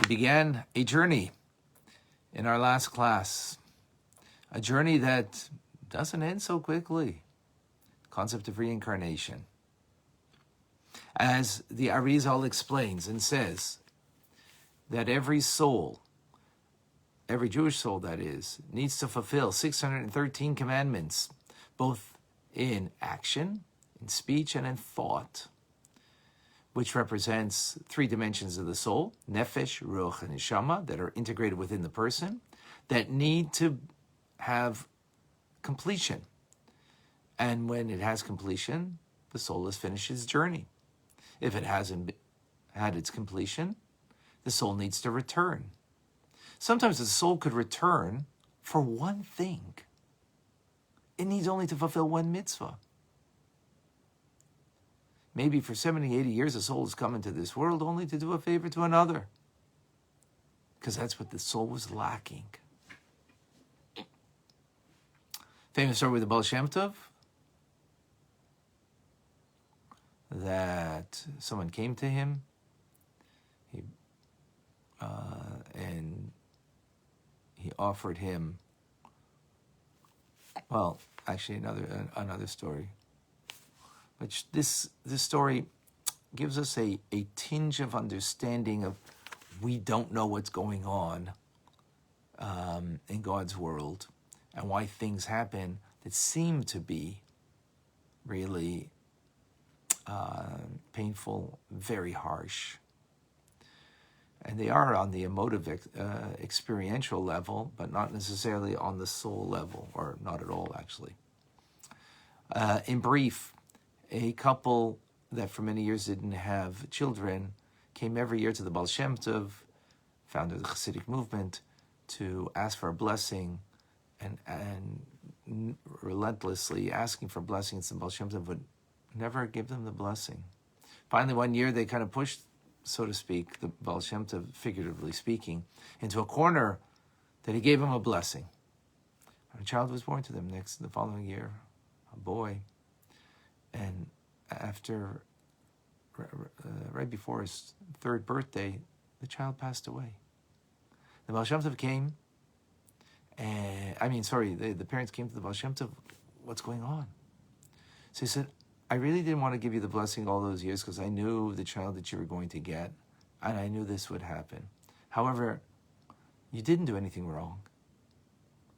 We began a journey in our last class, a journey that doesn't end so quickly. The concept of reincarnation. As the Arizal explains and says that every soul, every Jewish soul that is, needs to fulfill 613 commandments, both in action, in speech, and in thought, which represents three dimensions of the soul, nefesh, ruach, and neshama, that are integrated within the person, that need to have completion. And when it has completion, the soul has finished its journey. If it hasn't had its completion, the soul needs to return. Sometimes the soul could return for one thing. It needs only to fulfill one mitzvah. Maybe for 70, 80 years, the soul has come into this world only to do a favor to another. Because that's what the soul was lacking. Famous story with the Baal Shem Tov, that someone came to him, and he offered him, well, actually another story. But this story gives us a tinge of understanding of we don't know what's going on in God's world and why things happen that seem to be really painful, very harsh. And they are on the emotive, experiential level, but not necessarily on the soul level, or not at all, actually. In brief, a couple that for many years didn't have children came every year to the Baal Shem Tov, founder of the Hasidic movement, to ask for a blessing, and relentlessly asking for blessings. The Baal Shem Tov would never give them the blessing. Finally, one year they kind of pushed, so to speak, the Baal Shem Tov, figuratively speaking, into a corner that he gave him a blessing. And a child was born to them the following year, a boy. And after, right before his third birthday, the child passed away. The Baal Shem Tov came, and the parents came to the Baal Shem Tov, what's going on? So he said, I really didn't want to give you the blessing all those years because I knew the child that you were going to get, and I knew this would happen. However, you didn't do anything wrong.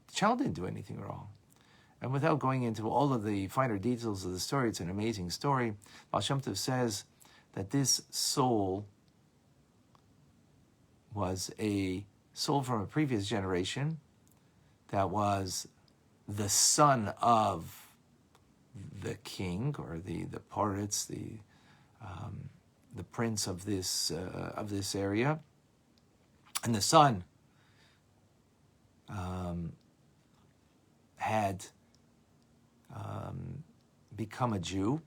The child didn't do anything wrong. And without going into all of the finer details of the story, it's an amazing story. Baal Shem Tov says that this soul was a soul from a previous generation that was the son of the king, or the Paritz, the prince of this area, and the son had become a Jew,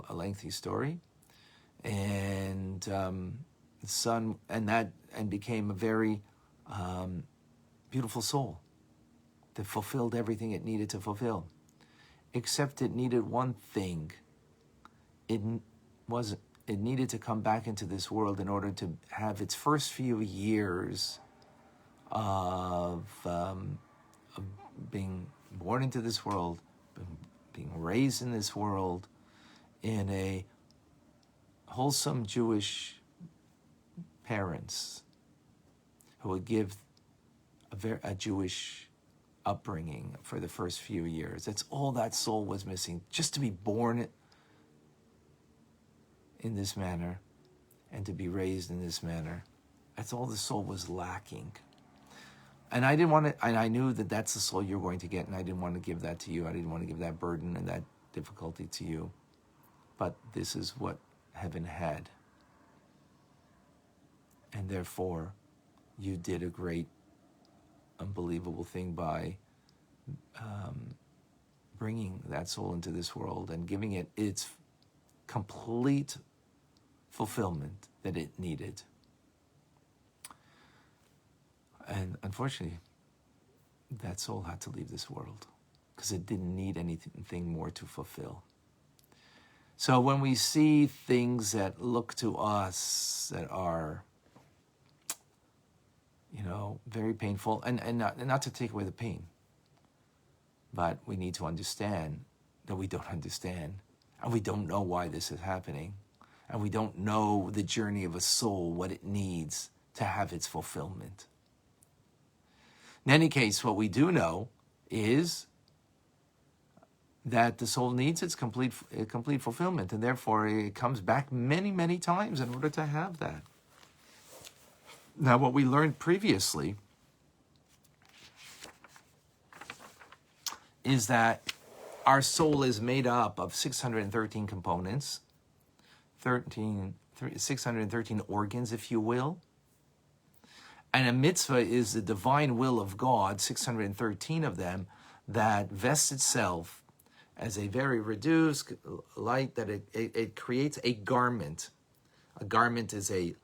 a lengthy story, and the son and became a very beautiful soul that fulfilled everything it needed to fulfill. Except it needed one thing. It needed to come back into this world in order to have its first few years of being born into this world, being raised in this world in a wholesome Jewish parents who would give a Jewish upbringing for the first few years. That's all that soul was missing, just to be born in this manner and to be raised in this manner. That's all the soul was lacking. And I didn't want to, and I knew that that's the soul you're going to get, and I didn't want to give that to you. I didn't want to give that burden and that difficulty to you. But this is what heaven had. And therefore, you did a great, unbelievable thing by bringing that soul into this world and giving it its complete fulfillment that it needed. And unfortunately, that soul had to leave this world because it didn't need anything more to fulfill. So when we see things that look to us that are very painful, and not to take away the pain, but we need to understand that we don't understand, and we don't know why this is happening, and we don't know the journey of a soul, what it needs to have its fulfillment. In any case, what we do know is that the soul needs its complete fulfillment, and therefore it comes back many, many times in order to have that. Now, what we learned previously is that our soul is made up of 613 components, 613 organs, if you will. And a mitzvah is the divine will of God, 613 of them, that vests itself as a very reduced light, that it creates a garment. A garment is a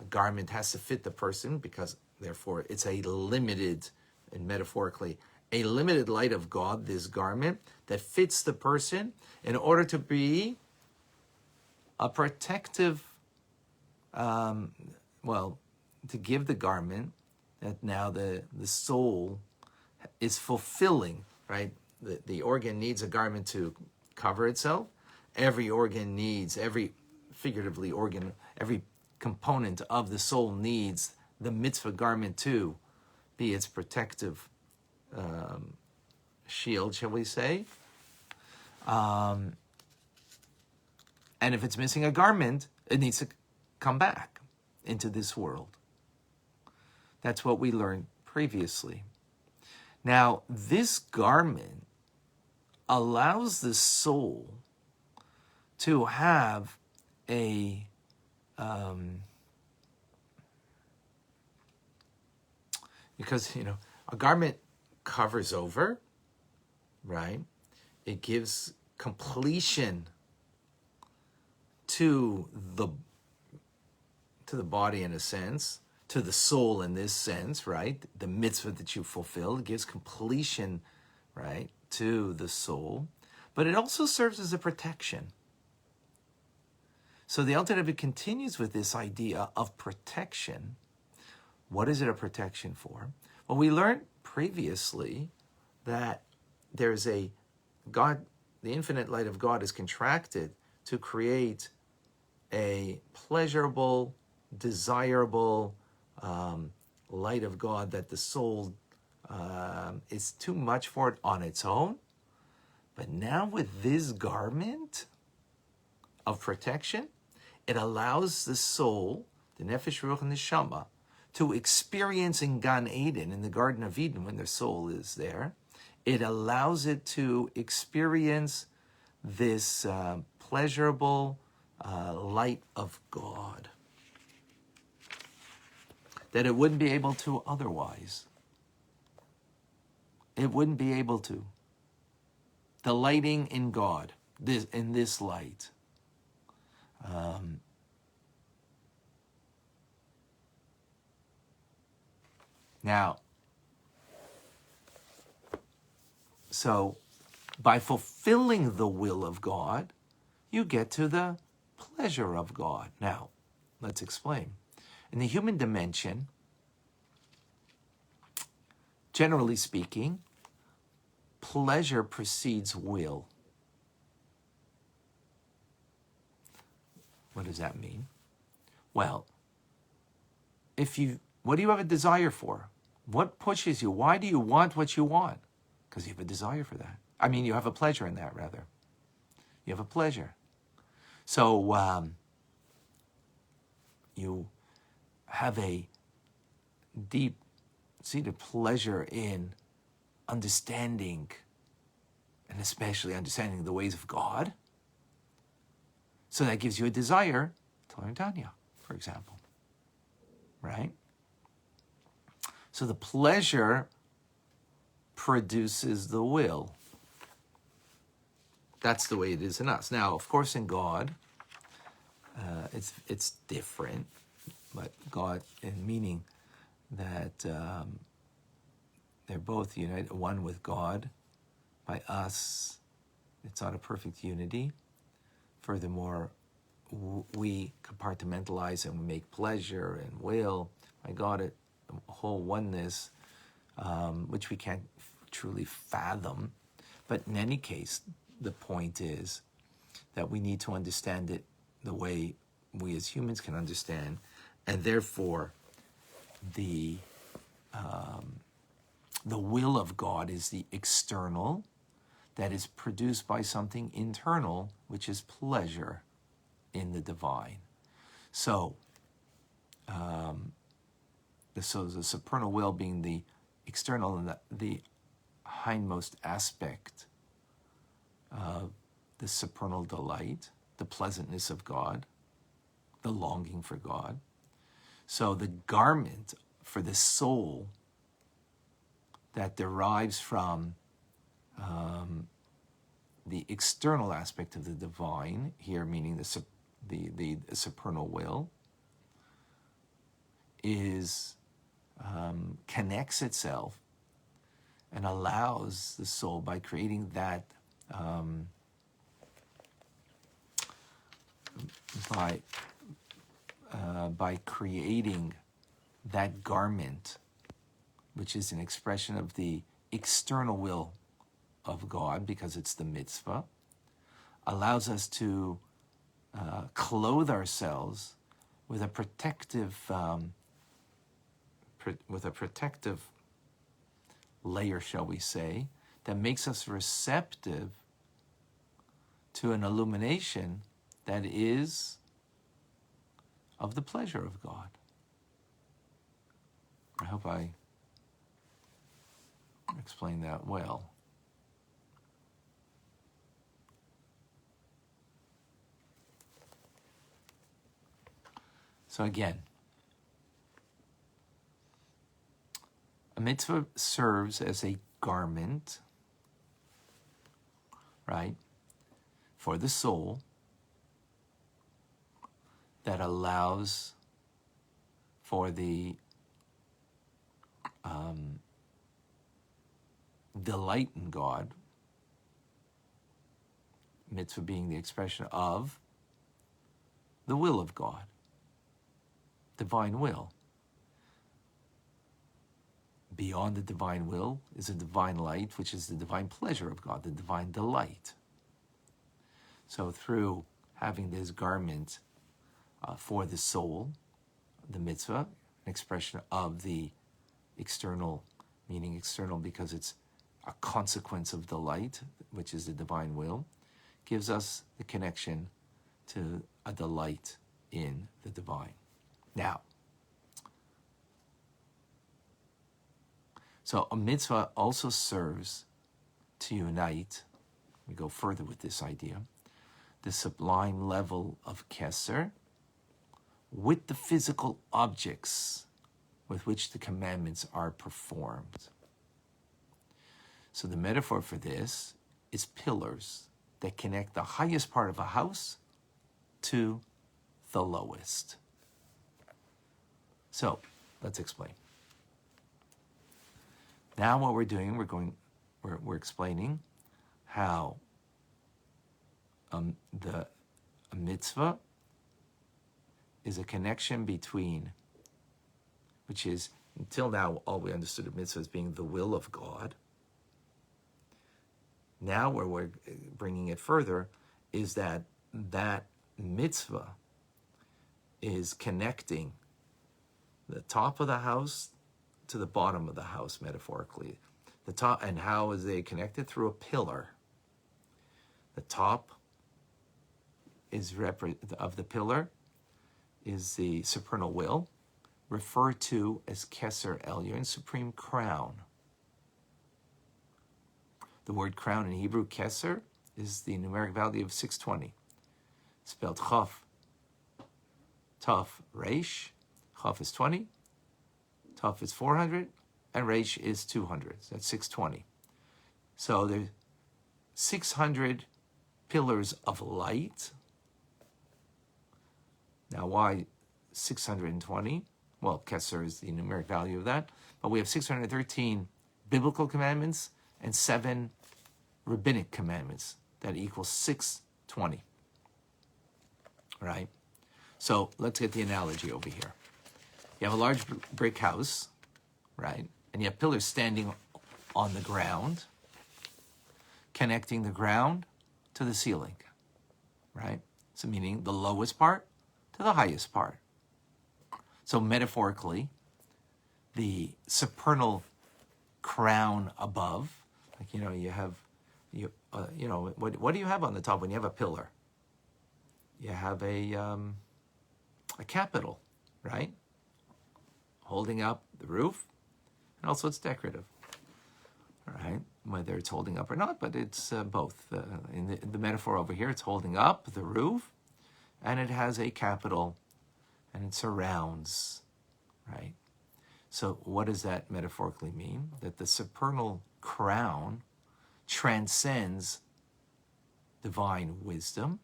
garment has to fit the person, because therefore it's a limited, and metaphorically, a limited light of God, this garment that fits the person in order to be a protective, to give the garment that now the soul is fulfilling, right? The organ needs a garment to cover itself. Every organ needs, every component of the soul needs the mitzvah garment to be its protective shield, shall we say. And if it's missing a garment, it needs to come back into this world. That's what we learned previously. Now, this garment allows the soul to have a because a garment covers over, right? It gives completion to the body, in a sense, to the soul in this sense, right? The mitzvah that you fulfill, it gives completion, right, to the soul. But it also serves as a protection. So the Alter Rebbe continues with this idea of protection. What is it a protection for? Well, we learned previously that there's God, the infinite light of God is contracted to create a pleasurable, desirable light of God that the soul is too much for it on its own. But now with this garment of protection, it allows the soul, the Nefesh, Ruach, and Neshama, to experience in Gan Eden, in the Garden of Eden, when their soul is there. It allows it to experience this pleasurable light of God that it wouldn't be able to otherwise. It wouldn't be able to. Delighting in God, in this light. Now, so by fulfilling the will of God, you get to the pleasure of God. Now, let's explain. In the human dimension, generally speaking, pleasure precedes will. What does that mean? Well, what do you have a desire for? What pushes you? Why do you want what you want? Because you have a desire for that. I mean, you have a pleasure in that, rather. You have a pleasure. So you have a deep-seated pleasure in understanding, and especially understanding the ways of God. So that gives you a desire to learn Tanya, for example. Right? So the pleasure produces the will. That's the way it is in us. Now, of course, in God, it's different. But God, in meaning that they're both united, one with God. By us, it's not a perfect unity. Furthermore, we compartmentalize and we make pleasure and will. I got it, a whole oneness, which we can't truly fathom. But in any case, the point is that we need to understand it the way we as humans can understand, and therefore the will of God is the external that is produced by something internal, which is pleasure in the divine. So, the supernal will being the external and the hindmost aspect of the supernal delight, the pleasantness of God, the longing for God. So the garment for the soul that derives from the external aspect of the divine, here meaning the supernal will, is connects itself and allows the soul by creating that by creating that garment, which is an expression of the external will of God, because it's the mitzvah, allows us to clothe ourselves with a protective layer, shall we say, that makes us receptive to an illumination that is of the pleasure of God. I hope I explained that well. So again, a mitzvah serves as a garment, right, for the soul that allows for the delight in God, mitzvah being the expression of the will of God, divine will. Beyond the divine will is a divine light, which is the divine pleasure of God, the divine delight. So through having this garment for the soul, the mitzvah, an expression of the external, meaning external because it's a consequence of delight, which is the divine will, gives us the connection to a delight in the divine. Now, so a mitzvah also serves to unite, we go further with this idea, the sublime level of Keser with the physical objects with which the commandments are performed. So the metaphor for this is pillars that connect the highest part of a house to the lowest. So let's explain. Now what we're doing, we're explaining how a mitzvah is a connection between, which is, until now, all we understood of mitzvah as being the will of God. Now where we're bringing it further is that mitzvah is connecting the top of the house to the bottom of the house, metaphorically. The top, and how is they connected? Through a pillar. The top is of the pillar is the supernal will, referred to as Keser Elyon, supreme crown. The word crown in Hebrew, Keser, is the numeric value of 620. Spelled Chaf, Taf, Reish. Chaf is 20, Taf is 400, and Reish is 200. So that's 620. So there's 600 pillars of light. Now why 620? Well, Keser is the numeric value of that. But we have 613 biblical commandments and 7 rabbinic commandments that equals 620. right? So let's get the analogy over here. You have a large brick house, right? And you have pillars standing on the ground, connecting the ground to the ceiling, right? So meaning the lowest part to the highest part. So metaphorically, the supernal crown above, like, you have, what do you have on the top when you have a pillar? You have a capital, right? Holding up the roof, and also it's decorative, right? Whether it's holding up or not, but it's both. In the metaphor over here, it's holding up the roof, and it has a capital, and it surrounds, right? So what does that metaphorically mean? That the supernal crown transcends divine wisdom,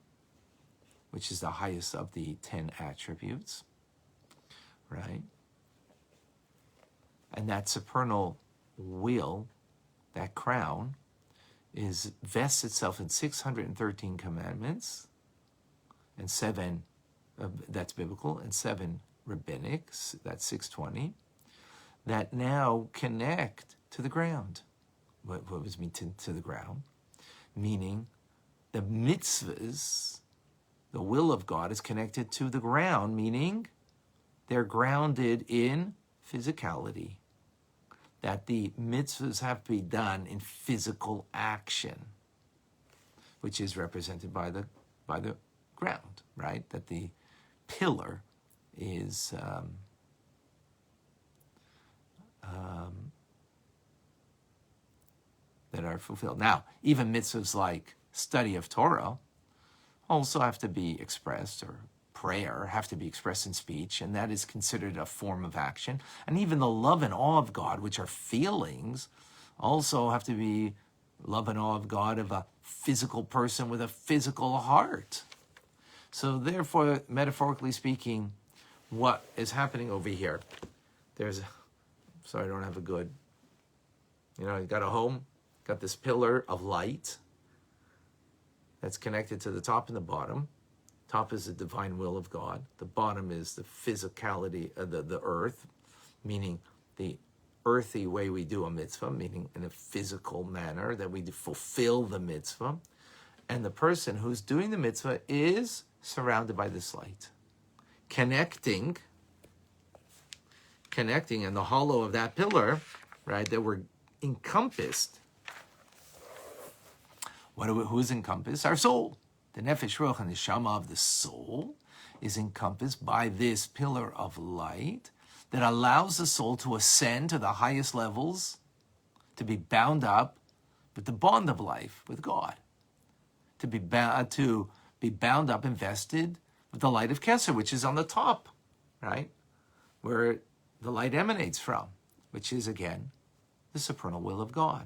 which is the highest of the 10 attributes, right? And that supernal will, that crown, vests itself in 613 commandments, and 7, that's biblical, and 7 rabbinic, that's 620, that now connect to the ground. What does mean to the ground? Meaning the mitzvahs, the will of God, is connected to the ground, meaning they're grounded in physicality. That the mitzvahs have to be done in physical action, which is represented by the ground, right? That the pillar is that are fulfilled. Now, even mitzvahs like study of Torah also have to be expressed, or prayer have to be expressed in speech, and that is considered a form of action. And even the love and awe of God, which are feelings, also have to be love and awe of God of a physical person with a physical heart. So therefore, metaphorically speaking, what is happening over here? Sorry, I don't have a good, you got a home, got this pillar of light that's connected to the top and the bottom. Top is the divine will of God. The bottom is the physicality of the earth, meaning the earthy way we do a mitzvah, meaning in a physical manner that we fulfill the mitzvah. And the person who's doing the mitzvah is surrounded by this light. Connecting in the hollow of that pillar, right, that we're encompassed. Who's encompassed? Our soul. The nefesh, ruach, and neshama of the soul is encompassed by this pillar of light that allows the soul to ascend to the highest levels, to be bound up with the bond of life with God, to be bound up, invested with the light of Kesser, which is on the top, right, where the light emanates from, which is, again, the supernal will of God.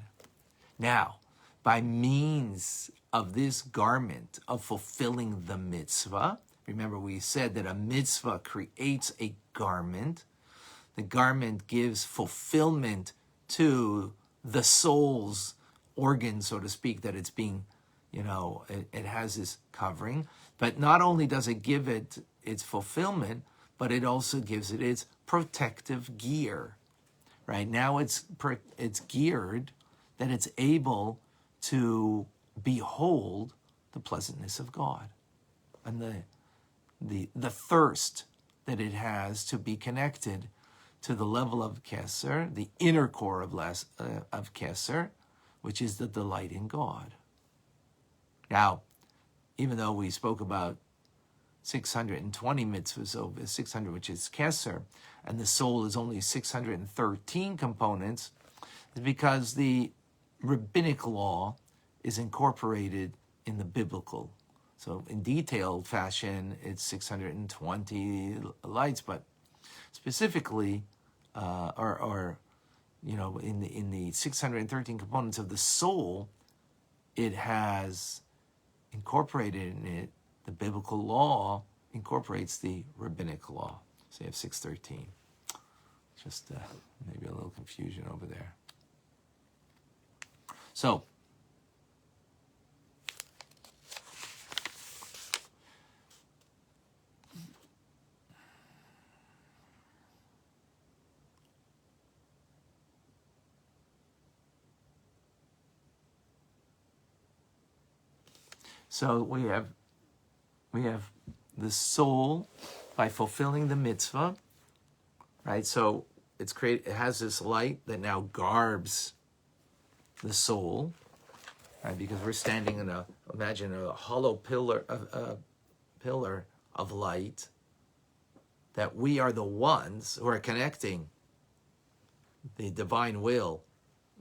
Now, by means of this garment of fulfilling the mitzvah, remember we said that a mitzvah creates a garment. The garment gives fulfillment to the soul's organ, so to speak, that it's being, it has this covering. But not only does it give it its fulfillment, but it also gives it its protective gear. Right now it's geared that it's able to behold the pleasantness of God and the thirst that it has to be connected to the level of Kesser, the inner core of Kesser, which is the delight in God. Now, even though we spoke about 620 mitzvahs over 600, which is Kesser, and the soul is only 613 components, is because the rabbinic law is incorporated in the biblical. So in detailed fashion, it's 620 lights, but specifically, in the 613 components of the soul, it has incorporated in it, the biblical law incorporates the rabbinic law. So you have 613. Just maybe a little confusion over there. So, So we have the soul by fulfilling the mitzvah, right? So it has this light that now garbs the soul, right? Because we're standing in imagine a hollow pillar of light, that we are the ones who are connecting the divine will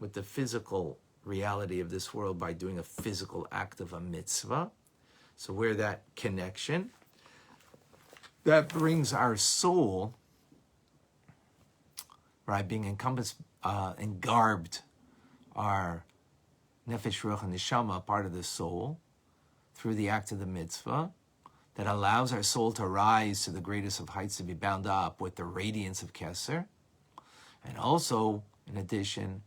with the physical reality of this world by doing a physical act of a mitzvah. So we're that connection that brings our soul, right, being encompassed and garbed, our nefesh, ruach, and neshama, part of the soul, through the act of the mitzvah, that allows our soul to rise to the greatest of heights, to be bound up with the radiance of Keser. And also, in addition,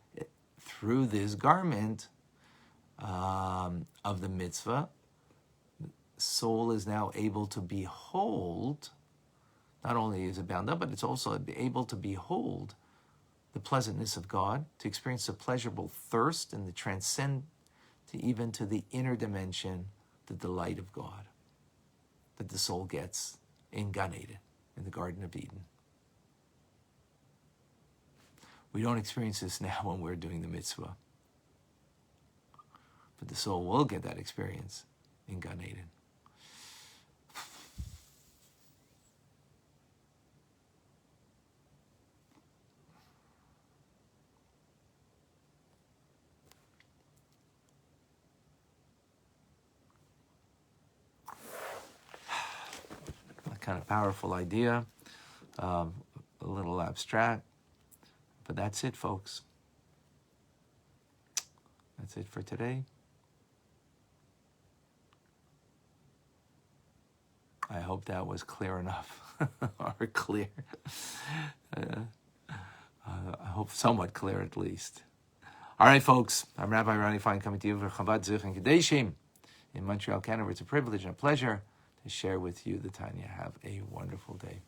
through this garment of the mitzvah, soul is now able to behold, not only is it bound up, but it's also able to behold the pleasantness of God, to experience the pleasurable thirst and the transcend to even to the inner dimension, the delight of God that the soul gets in Gan Eden, in the Garden of Eden. We don't experience this now when we're doing the mitzvah, but the soul will get that experience in Gan Eden. Kind of powerful idea, a little abstract, but that's it, folks. That's it for today. I hope that was clear enough, or clear. I hope somewhat clear at least. All right, folks. I'm Rabbi Ronnie Fine, coming to you for Chabad Zich and Kadeshim in Montreal, Canada. It's a privilege and a pleasure to share with you the Tanya. Have a wonderful day.